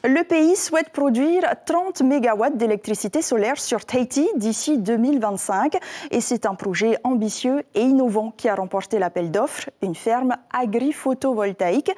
Le pays souhaite produire 30 MW d'électricité solaire sur Tahiti d'ici 2025 et c'est un projet ambitieux et innovant qui a remporté l'appel d'offres. Une ferme agri-photovoltaïque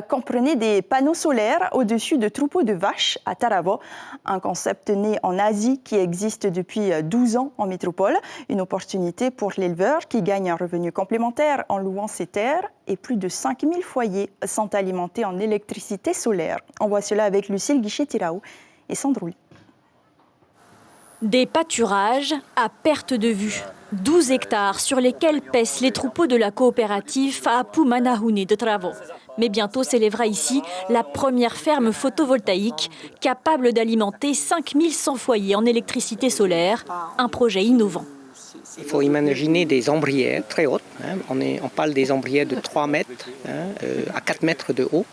comprenait des panneaux solaires au-dessus de troupeaux de vaches à Tarawa. Un concept né en Asie qui existe depuis 12 ans en métropole. Une opportunité pour l'éleveur qui gagne un revenu complémentaire en louant ses terres et plus de 5000 foyers sont alimentés en électricité solaire. On voit cela avec Lucille Guichet-Tirao et Sandrouli. Des pâturages à perte de vue. 12 hectares sur lesquels paissent les troupeaux de la coopérative Faapu Manahune de Travo. Mais bientôt s'élèvera ici la première ferme photovoltaïque capable d'alimenter 5100 foyers en électricité solaire. Un projet innovant. Il faut imaginer des ombrières très hautes. On parle des ombrières de 3 mètres à 4 mètres de haut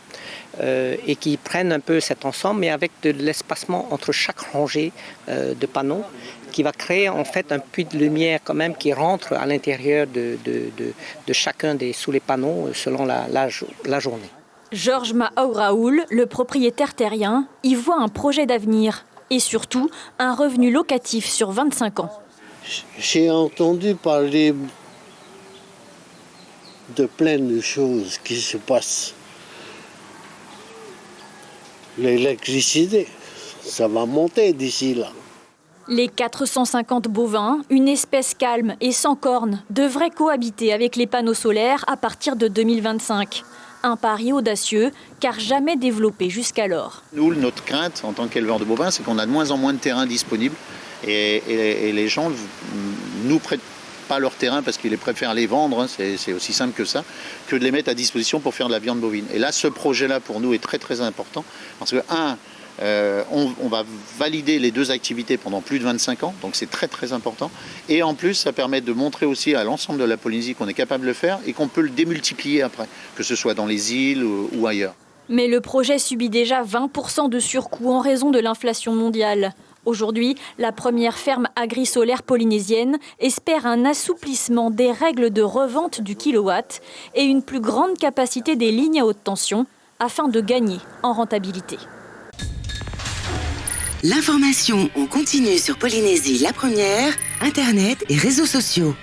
et qui prennent un peu cet ensemble, mais avec de l'espacement entre chaque rangée de panneaux qui va créer en fait un puits de lumière quand même qui rentre à l'intérieur de chacun sous les panneaux selon la journée. Georges Mahaouraoul, le propriétaire terrien, y voit un projet d'avenir et surtout un revenu locatif sur 25 ans. J'ai entendu parler de plein de choses qui se passent. L'électricité, ça va monter d'ici là. Les 450 bovins, une espèce calme et sans cornes, devraient cohabiter avec les panneaux solaires à partir de 2025. Un pari audacieux, car jamais développé jusqu'alors. Nous, notre crainte en tant qu'éleveur de bovins, c'est qu'on a de moins en moins de terrain disponible. Et les gens nous prêtent pas leur terrain parce qu'ils préfèrent les vendre, c'est aussi simple que ça, que de les mettre à disposition pour faire de la viande bovine. Et là, ce projet-là, pour nous, est très très important. Parce que, on va valider les deux activités pendant plus de 25 ans, donc c'est très très important. Et en plus, ça permet de montrer aussi à l'ensemble de la Polynésie qu'on est capable de le faire et qu'on peut le démultiplier après, que ce soit dans les îles ou ailleurs. Mais le projet subit déjà 20% de surcoût en raison de l'inflation mondiale. Aujourd'hui, la première ferme agri-solaire polynésienne espère un assouplissement des règles de revente du kilowatt et une plus grande capacité des lignes à haute tension afin de gagner en rentabilité. L'information en continu sur Polynésie la première, Internet et réseaux sociaux.